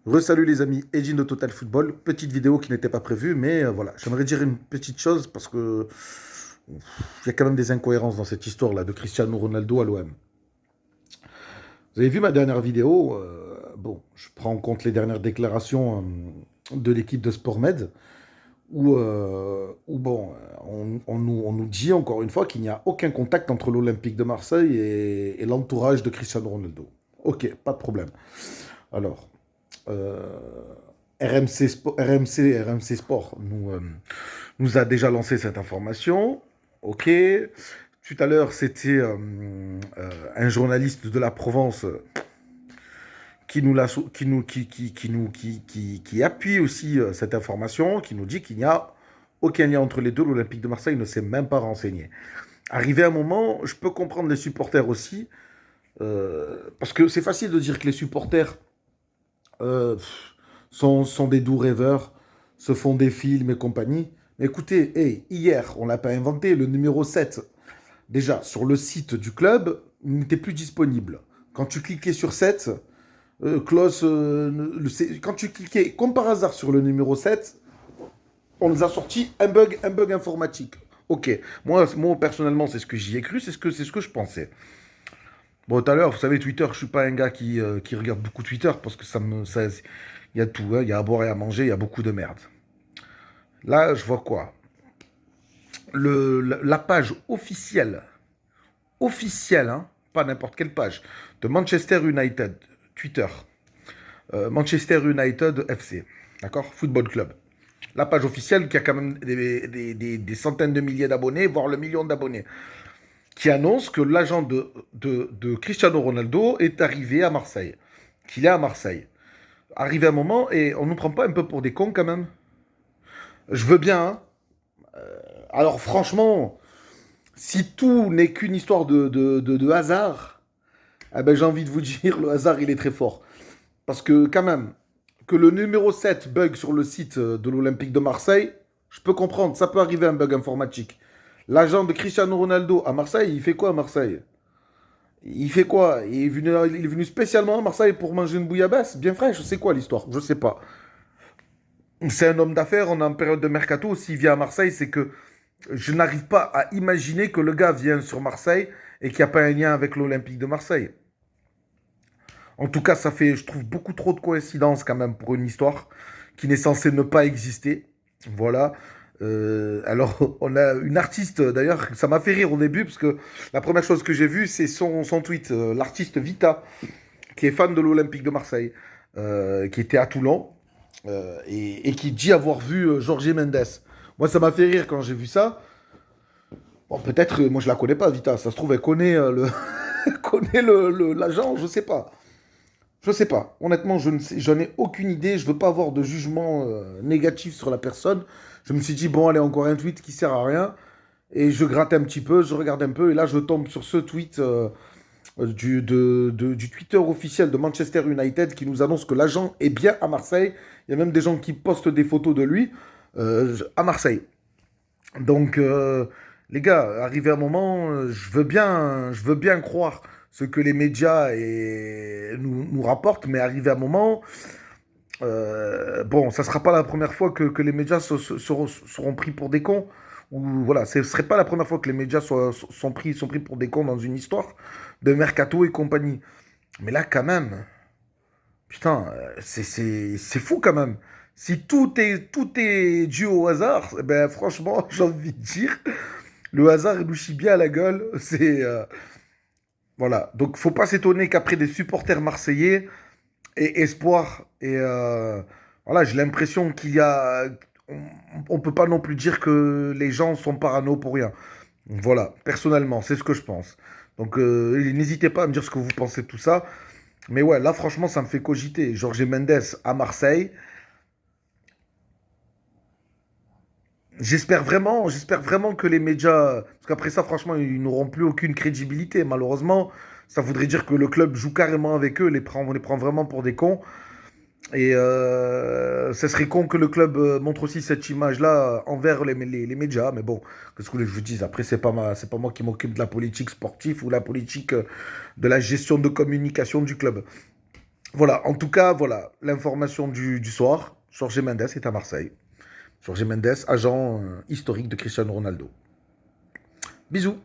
Resalut les amis, Edgin de Total Football. Petite vidéo qui n'était pas prévue, mais voilà, j'aimerais dire une petite chose parce que il y a quand même des incohérences dans cette histoire-là de Cristiano Ronaldo à l'OM. Vous avez vu ma dernière vidéo. Bon, je prends en compte les dernières déclarations de l'équipe de SportMed où bon, on nous dit encore une fois qu'il n'y a aucun contact entre l'Olympique de Marseille et l'entourage de Cristiano Ronaldo. Ok, pas de problème. Alors, euh, RMC Sport nous a déjà lancé cette information. Ok. Tout à l'heure, c'était un journaliste de la Provence qui nous, l'a sou- qui appuie aussi cette information, qui nous dit qu'il n'y a aucun lien entre les deux. L'Olympique de Marseille ne s'est même pas renseigné. Arrivé un moment, je peux comprendre les supporters aussi, parce que c'est facile de dire que les supporters euh, sont des doux rêveurs, se font des films et compagnie. Mais écoutez, hey, hier, on l'a pas inventé, le numéro 7, déjà, sur le site du club, il n'était plus disponible. Quand tu cliquais sur 7, Klaus, quand tu cliquais, comme par hasard, sur le numéro 7, on nous a sorti un bug informatique. Ok, moi personnellement, c'est ce que j'y ai cru, c'est ce que je pensais. Bon, tout à l'heure, vous savez, Twitter, je suis pas un gars qui regarde beaucoup Twitter parce que il y a tout, hein, il y a à boire et à manger, il y a beaucoup de merde. Là, je vois quoi? La page officielle, hein, pas n'importe quelle page, de Manchester United, Twitter, Manchester United FC, d'accord? Football Club. La page officielle qui a quand même des centaines de milliers d'abonnés, voire le million d'abonnés, qui annonce que l'agent de Cristiano Ronaldo est arrivé à Marseille, qu'il est à Marseille. Arrivé un moment, et on ne nous prend pas un peu pour des cons quand même. Je veux bien, hein. Alors franchement, si tout n'est qu'une histoire de hasard, eh ben, j'ai envie de vous dire, le hasard, il est très fort. Parce que quand même, que le numéro 7 bug sur le site de l'Olympique de Marseille, je peux comprendre, ça peut arriver un bug informatique. L'agent de Cristiano Ronaldo à Marseille, il fait quoi à Marseille? Il fait quoi? Il est venu spécialement à Marseille pour manger une bouillabaisse bien fraîche. C'est quoi l'histoire? Je sais pas. C'est un homme d'affaires, on est en période de mercato. S'il vient à Marseille, c'est que je n'arrive pas à imaginer que le gars vienne sur Marseille et qu'il n'y a pas un lien avec l'Olympique de Marseille. En tout cas, ça fait, je trouve, beaucoup trop de coïncidences quand même pour une histoire qui n'est censée ne pas exister. Voilà. Alors, on a une artiste, d'ailleurs, ça m'a fait rire au début, parce que la première chose que j'ai vue, c'est son tweet. L'artiste Vita, qui est fan de l'Olympique de Marseille, qui était à Toulon, et qui dit avoir vu Jorge Mendes. Moi, ça m'a fait rire quand j'ai vu ça. Bon, peut-être, moi, je la connais pas, Vita. Ça se trouve, elle connaît connaît l'agent, je sais pas. Je sais pas. Honnêtement, je ne sais, j'en ai aucune idée. Je veux pas avoir de jugement négatif sur la personne. Je me suis dit, bon, allez, encore un tweet qui sert à rien. Et je gratte un petit peu, je regarde un peu. Et là, je tombe sur ce tweet du Twitter officiel de Manchester United qui nous annonce que l'agent est bien à Marseille. Il y a même des gens qui postent des photos de lui à Marseille. Donc, les gars, arrivé un moment, je veux bien croire ce que les médias nous rapportent, mais arrivé un moment, bon, ça sera pas la première fois que les médias seront pris pour des cons. Ou voilà, ce serait pas la première fois que les médias sont pris pour des cons dans une histoire de mercato et compagnie. Mais là, quand même, putain, c'est fou quand même. Si tout est dû au hasard, eh ben franchement, j'ai envie de dire, le hasard, il nous chie bien à la gueule. Voilà. Donc, faut pas s'étonner qu'après des supporters marseillais et espoir, voilà, j'ai l'impression qu'il y a. On peut pas non plus dire que les gens sont parano pour rien. Voilà, personnellement, c'est ce que je pense. Donc, n'hésitez pas à me dire ce que vous pensez de tout ça. Mais ouais, là, franchement, ça me fait cogiter. Jorge Mendes à Marseille. J'espère vraiment que les médias, parce qu'après ça, franchement, ils n'auront plus aucune crédibilité. Malheureusement, ça voudrait dire que le club joue carrément avec eux, on les prend vraiment pour des cons. Et ça serait con que le club montre aussi cette image-là envers les médias. Mais bon, qu'est-ce que vous voulez que je vous dise? Après, c'est pas moi qui m'occupe de la politique sportive ou la politique de la gestion de communication du club. Voilà, en tout cas, voilà, l'information du soir. Jorge Mendes est à Marseille. Jorge Mendes, agent historique de Cristiano Ronaldo. Bisous.